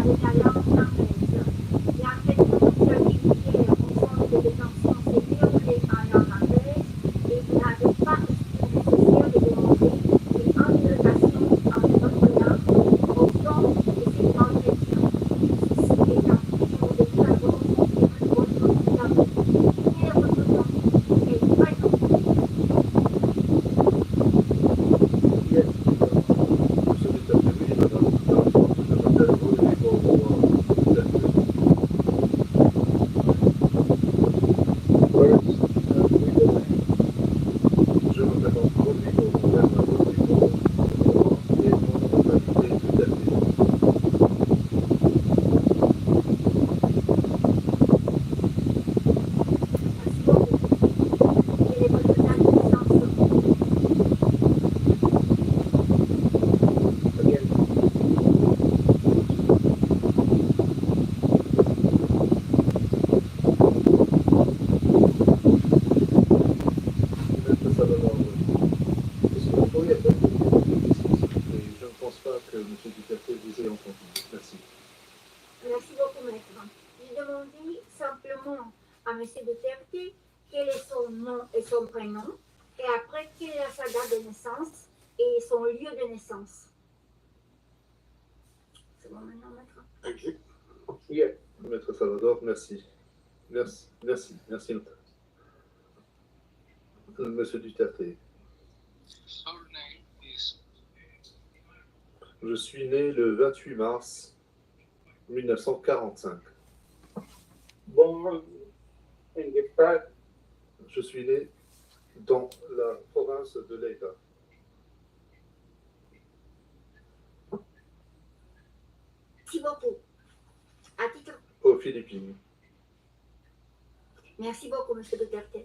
avec la langue anglaise. L'entraînement singulier au centre de détention s'est déroulé en langue anglaise et vous n'avez pas estimé nécessaire de demander une interrogation en votre langue au temps de cet entretien. Ceci étant toujours des travaux de votre examen. Quel est votre nom et prénom? Merci beaucoup. Quelle est votre date de naissance? Je ne pense pas que M. Duterte vous ait entendu. Merci. Merci beaucoup, maître. J'ai demandé simplement à M. Duterte quel est son nom et son prénom, et après quelle est sa date de naissance et son lieu de naissance. C'est bon maintenant, maître? Maître Salvador, merci. Merci, notaire. Monsieur Duterte, je suis né le 28 mars 1945. Born in the part Je suis né dans la province de l'État. Merci beaucoup. À titre... Aux Philippines. Merci beaucoup, M. Duterte.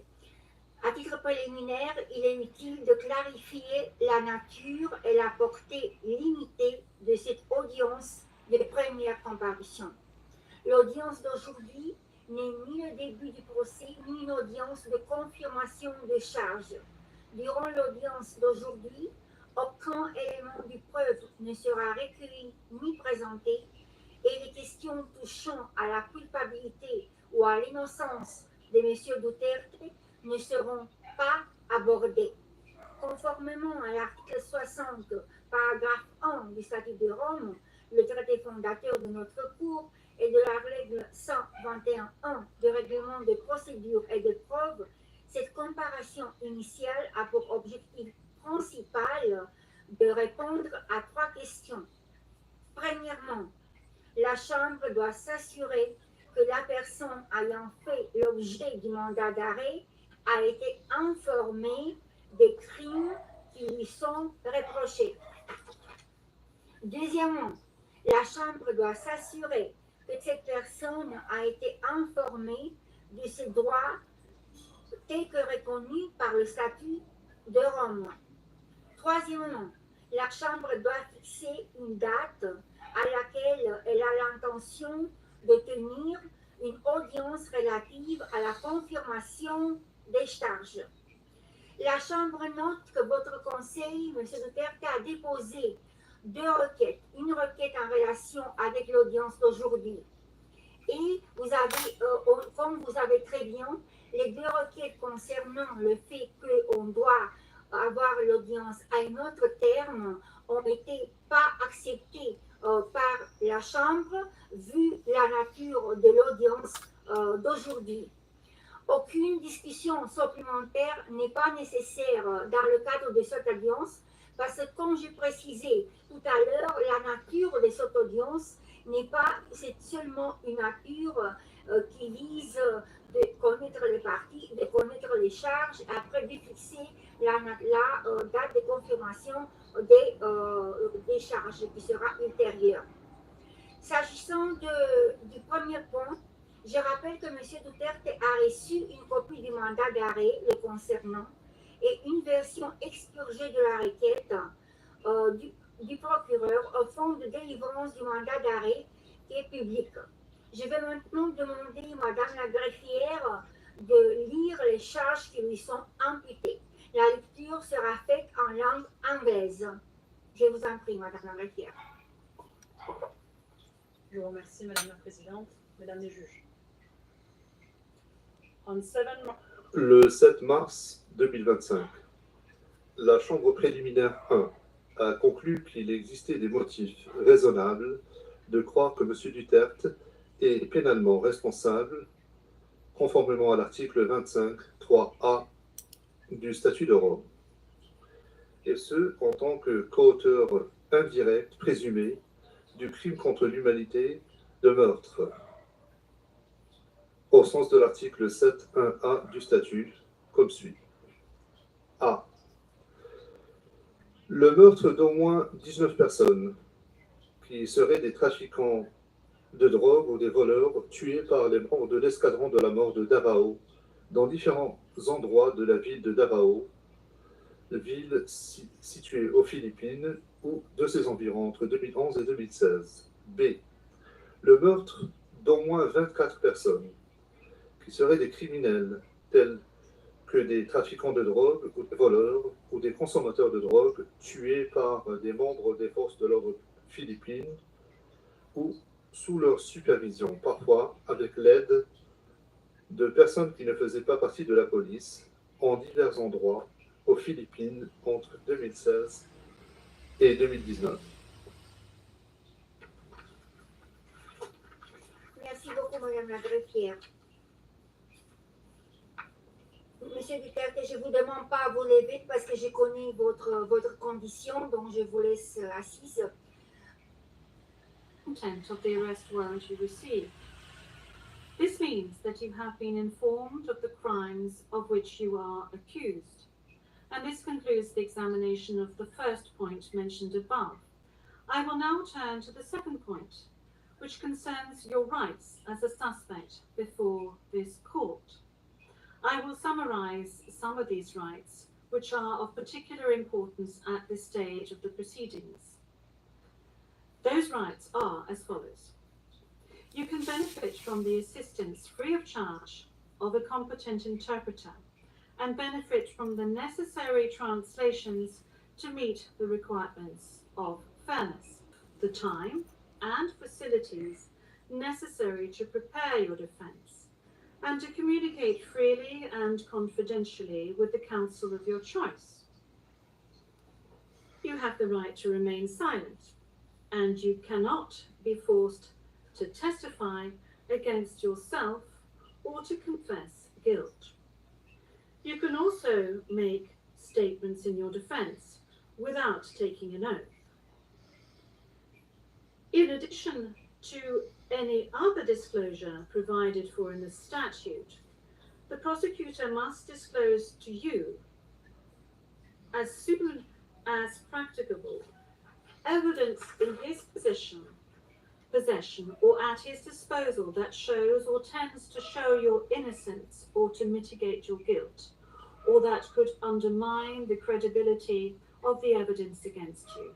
À titre préliminaire, il est utile de clarifier la nature et la portée limitée de cette audience de première comparution. L'audience d'aujourd'hui n'est ni le début du procès, ni une audience de confirmation de charges. Durant l'audience d'aujourd'hui, aucun élément de preuve ne sera recueilli ni présenté, et les questions touchant à la culpabilité ou à l'innocence de M. Duterte ne seront pas abordées. Conformément à l'article 60, paragraphe 1 du statut de Rome, le traité fondateur de notre Cour, et de la règle 121.1 du règlement de procédure et de preuve, cette comparution initiale a pour objectif principal de répondre à trois questions. Premièrement, la Chambre doit s'assurer que la personne ayant fait l'objet du mandat d'arrêt a été informée des crimes qui lui sont reprochés. Deuxièmement, la Chambre doit s'assurer que cette personne a été informée de ses droits tels que reconnus par le statut de Rome. Troisièmement, la Chambre doit fixer une date à laquelle elle a l'intention de tenir une audience relative à la confirmation des charges. La Chambre note que votre conseil, M. Duterte, a déposé deux requêtes. Une requête en relation avec l'audience d'aujourd'hui. Et vous avez, comme vous avez très bien, les deux requêtes concernant le fait qu'on doit avoir l'audience à un autre terme ont été pas acceptées par la Chambre vu la nature de l'audience d'aujourd'hui. Aucune discussion supplémentaire n'est pas nécessaire dans le cadre de cette audience parce que, comme j'ai précisé tout à l'heure, la nature de cette audience n'est pas, c'est seulement une nature qui vise de connaître les parties, de connaître les charges, après de fixer la date de confirmation des charges qui sera ultérieure. S'agissant du premier point, je rappelle que M. Duterte a reçu une copie du mandat d'arrêt le concernant et une version expurgée de la requête du procureur au fond de délivrance du mandat d'arrêt qui est public. Je vais maintenant demander à Madame la greffière de lire les charges qui lui sont imputées. La lecture sera faite en langue anglaise. Je vous en prie, Madame la greffière. Je vous remercie, Madame la Présidente, Mesdames les juges. On 7 Le 7 mars 2025, la Chambre préliminaire 1 a conclu qu'il existait des motifs raisonnables de croire que M. Duterte est pénalement responsable, conformément à l'article 25.3a du statut de Rome, et ce, en tant que coauteur indirect présumé du crime contre l'humanité de meurtre, au sens de l'article 7.1a du statut, comme suit. A. Le meurtre d'au moins 19 personnes, qui seraient des trafiquants de drogue ou des voleurs tués par les membres de l'escadron de la mort de Davao, dans différents endroits de la ville de Davao, ville située aux Philippines ou de ses environs entre 2011 et 2016. B. Le meurtre d'au moins 24 personnes, qui seraient des criminels, tels que des trafiquants de drogue ou des voleurs ou des consommateurs de drogue tués par des membres des forces de l'ordre philippines ou sous leur supervision, parfois avec l'aide de personnes qui ne faisaient pas partie de la police, en divers endroits aux Philippines entre 2016 et 2019. Merci beaucoup, Madame la greffière. Monsieur Duterte, je ne vous demande pas à vous lever parce que je connais votre condition, donc je vous laisse assise. Content of the arrest warrant you received. This means that you have been informed of the crimes of which you are accused. And this concludes the examination of the first point mentioned above. I will now turn to the second point, which concerns your rights as a suspect before this court. I will summarize some of these rights, which are of particular importance at this stage of the proceedings. Those rights are as follows. You can benefit from the assistance free of charge of a competent interpreter and benefit from the necessary translations to meet the requirements of fairness, the time and facilities necessary to prepare your defense, and to communicate freely and confidentially with the counsel of your choice. You have the right to remain silent, and you cannot be forced to testify against yourself or to confess guilt. You can also make statements in your defense without taking an oath. In addition to any other disclosure provided for in the statute, the prosecutor must disclose to you, as soon as practicable, evidence in his possession or at his disposal that shows or tends to show your innocence or to mitigate your guilt, or that could undermine the credibility of the evidence against you.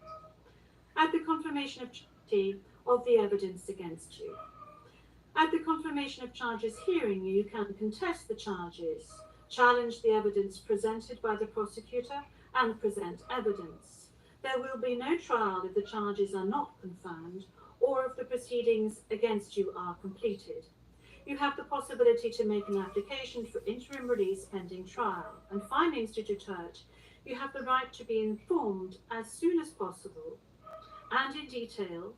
At the confirmation of the evidence against you. At the confirmation of charges hearing, you can contest the charges, challenge the evidence presented by the prosecutor, and present evidence. There will be no trial if the charges are not confirmed or if the proceedings against you are completed. You have the possibility to make an application for interim release pending trial. And finally, Mr. Duterte, you have the right to be informed as soon as possible and in detail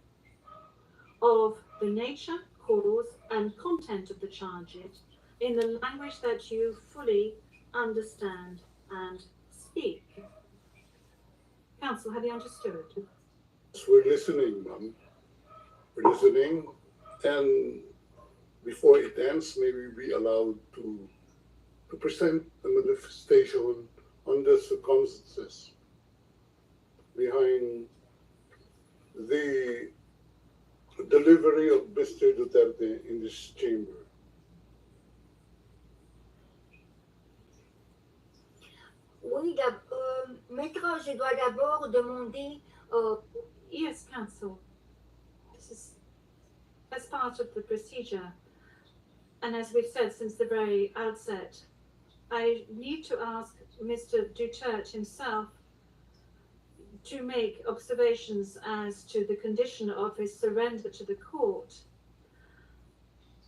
of the nature, cause, and content of the charges in the language that you fully understand and speak. Counsel, have you understood? We're listening, ma'am. We're listening, and before it ends, may we be allowed to present a manifestation on the circumstances behind the delivery of Mr. Duterte in this chamber. Oui, maître, je dois d'abord demander. Yes, counsel. This is as part of the procedure, and as we've said since the very outset, I need to ask Mr. Duterte himself to make observations as to the condition of his surrender to the court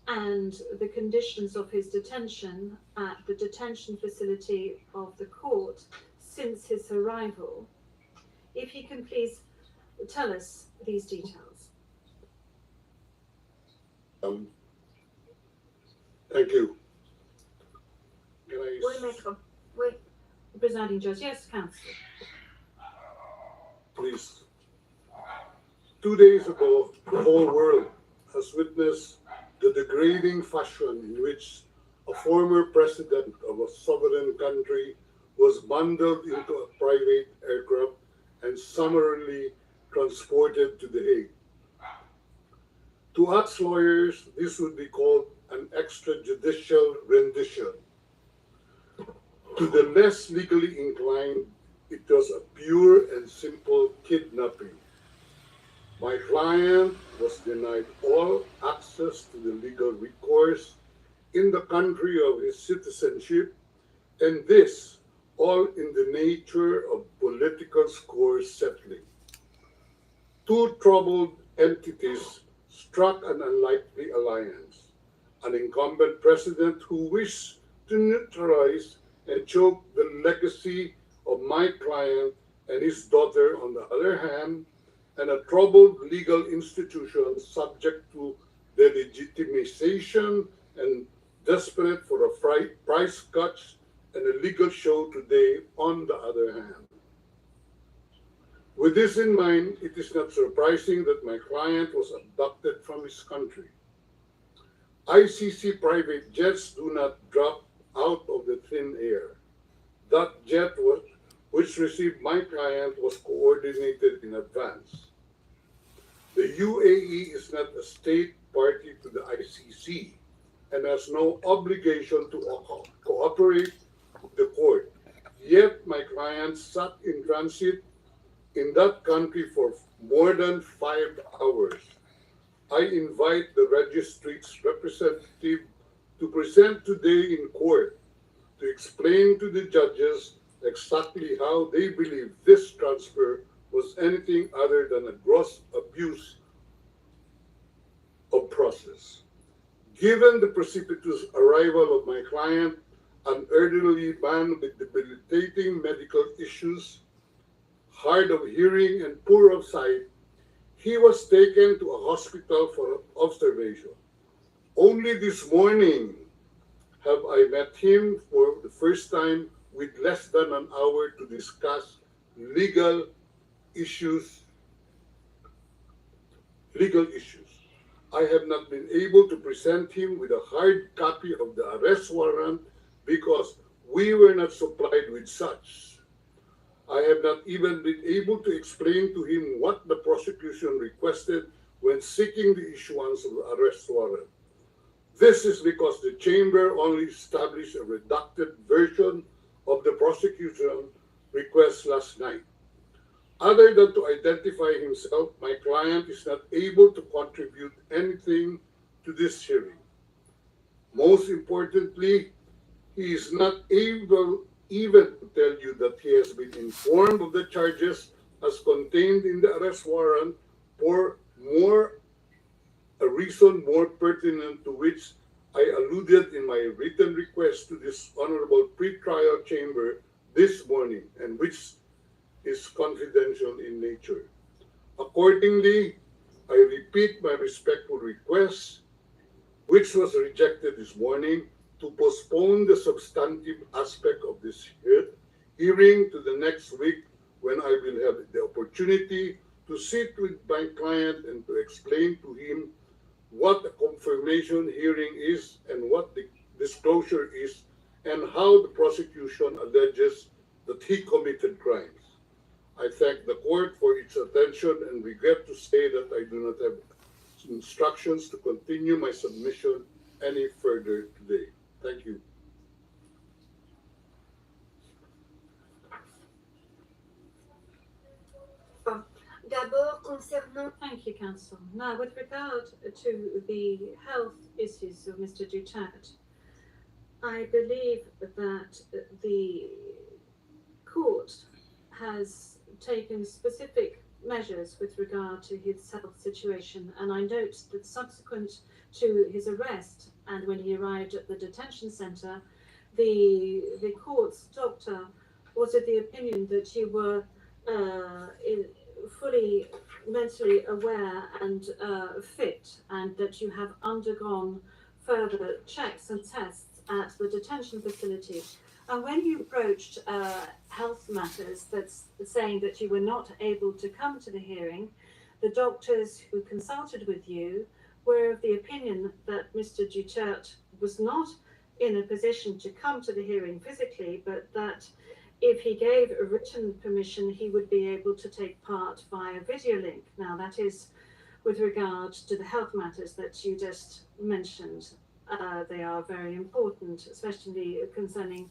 and the conditions of his detention at the detention facility of the court since his arrival. If he can please tell us these details. Thank you. Can Oui, I maître. Oui. Presiding Judge, yes, counsel. please? 2 days ago, the whole world has witnessed the degrading fashion in which a former president of a sovereign country was bundled into a private aircraft and summarily transported to The Hague. To us lawyers, this would be called an extrajudicial rendition. To the less legally inclined, it was a pure and simple kidnapping. My client was denied all access to the legal recourse in the country of his citizenship, and this all in the nature of political score settling. Two troubled entities struck an unlikely alliance. An incumbent president who wished to neutralize and choke the legacy of my client and his daughter on the other hand, and a troubled legal institution subject to delegitimization and desperate for a price cuts and a legal show today on the other hand. With this in mind, it is not surprising that my client was abducted from his country. ICC private jets do not drop out of the thin air. That jet which received my client was coordinated in advance. The UAE is not a state party to the ICC and has no obligation to cooperate with the court. Yet my client sat in transit in that country for more than 5 hours. I invite the registry's representative to present today in court to explain to the judges exactly how they believe this transfer was anything other than a gross abuse of process. Given the precipitous arrival of my client, an elderly man with debilitating medical issues, hard of hearing and poor of sight, he was taken to a hospital for observation. Only this morning have I met him for the first time with less than an hour to discuss legal issues. I have not been able to present him with a hard copy of the arrest warrant because we were not supplied with such. I have not even been able to explain to him what the prosecution requested when seeking the issuance of the arrest warrant. This is because the chamber only established a redacted version of the prosecution request last night. Other than to identify himself, my client is not able to contribute anything to this hearing. Most importantly, he is not able even to tell you that he has been informed of the charges as contained in the arrest warrant for a reason more pertinent to which I alluded in my written request to this honorable pretrial chamber this morning, and which is confidential in nature. Accordingly, I repeat my respectful request, which was rejected this morning, to postpone the substantive aspect of this hearing to the next week, when I will have the opportunity to sit with my client and to explain to him what a confirmation hearing is and what the disclosure is and how the prosecution alleges that he committed crimes. I thank the court for its attention and regret to say that I do not have instructions to continue my submission any further today. Thank you. Bon. D'abord, concernant Thank you, counsel. Now, with regard to the health issues of Mr. Duterte, I believe that the court has taken specific measures with regard to his health situation, and I note that subsequent to his arrest and when he arrived at the detention centre, the court's doctor was of the opinion that you were fully mentally aware and fit, and that you have undergone further checks and tests at the detention facility. And when you broached health matters, that's saying that you were not able to come to the hearing, the doctors who consulted with you were of the opinion that Mr. Duterte was not in a position to come to the hearing physically, but that if he gave a written permission, he would be able to take part via video link. Now, that is with regard to the health matters that you just mentioned. They are very important, especially concerning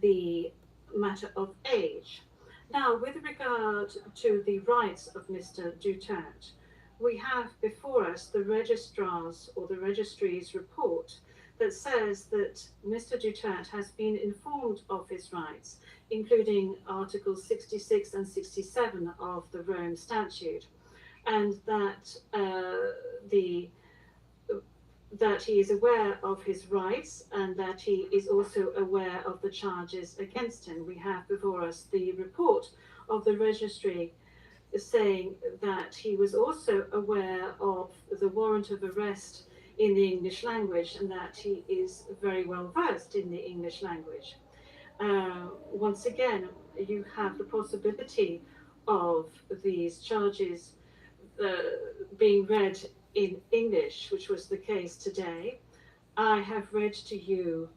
the matter of age. Now, with regard to the rights of Mr. Duterte, we have before us the registrar's or the registry's report that says that Mr. Duterte has been informed of his rights, including Articles 66 and 67 of the Rome Statute, and that that he is aware of his rights and that he is also aware of the charges against him. We have before us the report of the registry saying that he was also aware of the warrant of arrest in the English language and that he is very well versed in the English language. Once again, you have the possibility of these charges being read in English, which was the case today. I have read to you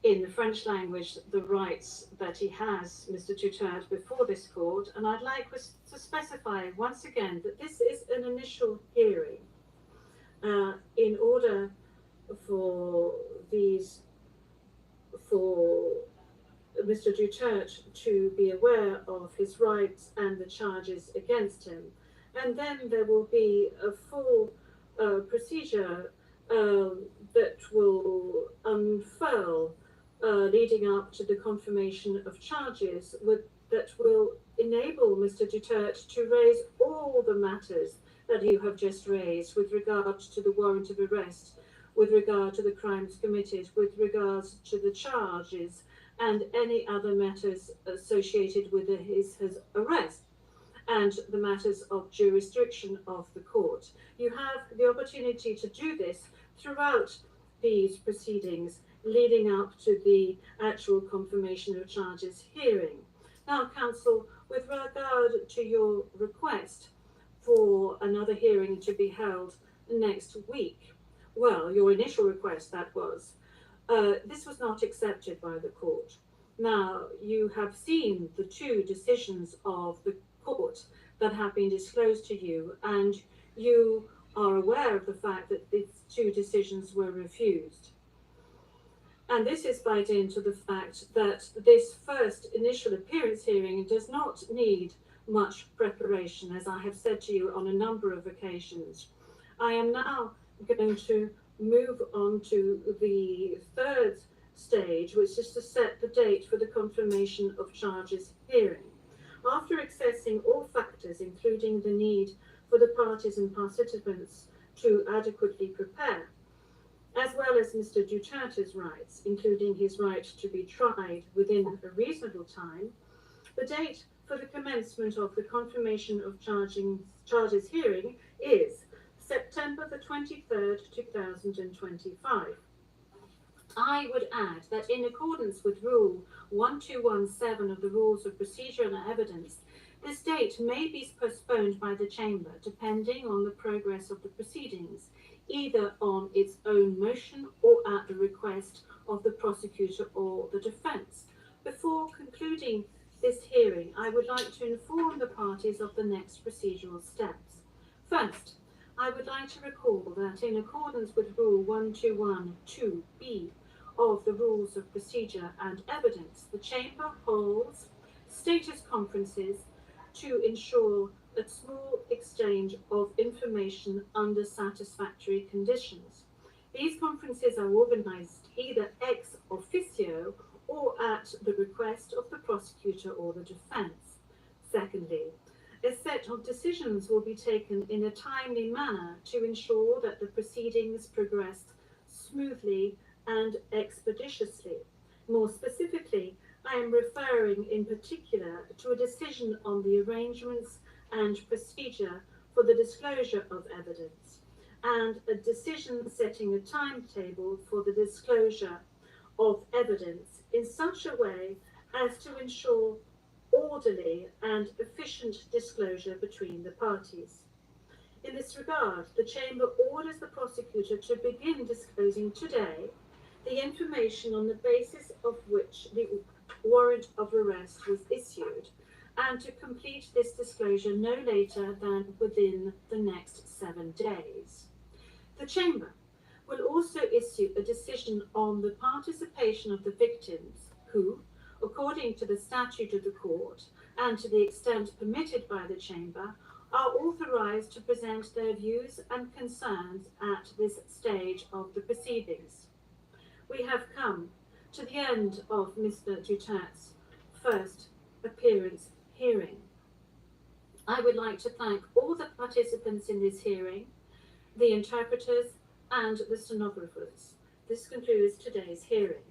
in the French language the rights that he has, Mr. Duterte, before this court, and I'd like to specify once again that this is an initial hearing. In order for Mr. Duterte to be aware of his rights and the charges against him. And then there will be a full procedure that will unfurl leading up to the confirmation of charges that will enable Mr. Duterte to raise all the matters that you have just raised with regard to the warrant of arrest, with regard to the crimes committed, with regards to the charges, and any other matters associated with his arrest, and the matters of jurisdiction of the court. You have the opportunity to do this throughout these proceedings leading up to the actual confirmation of charges hearing. Now, counsel, with regard to your request for another hearing to be held next week, well, your initial request, that was, this was not accepted by the court. Now, you have seen the two decisions of the court that have been disclosed to you, and you are aware of the fact that these two decisions were refused. And this is by dint of the fact that this first initial appearance hearing does not need much preparation, as I have said to you on a number of occasions. I am now going to move on to the third stage, which is to set the date for the confirmation of charges hearing. After assessing all factors, including the need for the parties and participants to adequately prepare, as well as Mr. Duterte's rights, including his right to be tried within a reasonable time, the date for the commencement of the confirmation of charges hearing is September the 23rd, 2025. I would add that in accordance with Rule 1217 of the Rules of Procedure and Evidence, this date may be postponed by the Chamber depending on the progress of the proceedings, either on its own motion or at the request of the prosecutor or the defence. Before concluding this hearing, I would like to inform the parties of the next procedural steps. First, I would like to recall that in accordance with Rule 1212B of the Rules of Procedure and Evidence, the Chamber holds status conferences to ensure a small exchange of information under satisfactory conditions. These conferences are organised either ex officio or at the request of the prosecutor or the defence. Secondly, a set of decisions will be taken in a timely manner to ensure that the proceedings progress smoothly and expeditiously. More specifically, I am referring in particular to a decision on the arrangements and procedure for the disclosure of evidence, and a decision setting a timetable for the disclosure of evidence in such a way as to ensure orderly and efficient disclosure between the parties. In this regard, the Chamber orders the prosecutor to begin disclosing today the information on the basis of which the warrant of arrest was issued, and to complete this disclosure no later than within the next 7 days. The Chamber will also issue a decision on the participation of the victims who, according to the statute of the court and to the extent permitted by the Chamber, are authorised to present their views and concerns at this stage of the proceedings. We have come to the end of Mr. Duterre's first appearance hearing. I would like to thank all the participants in this hearing, the interpreters, and the stenographers. This concludes today's hearing.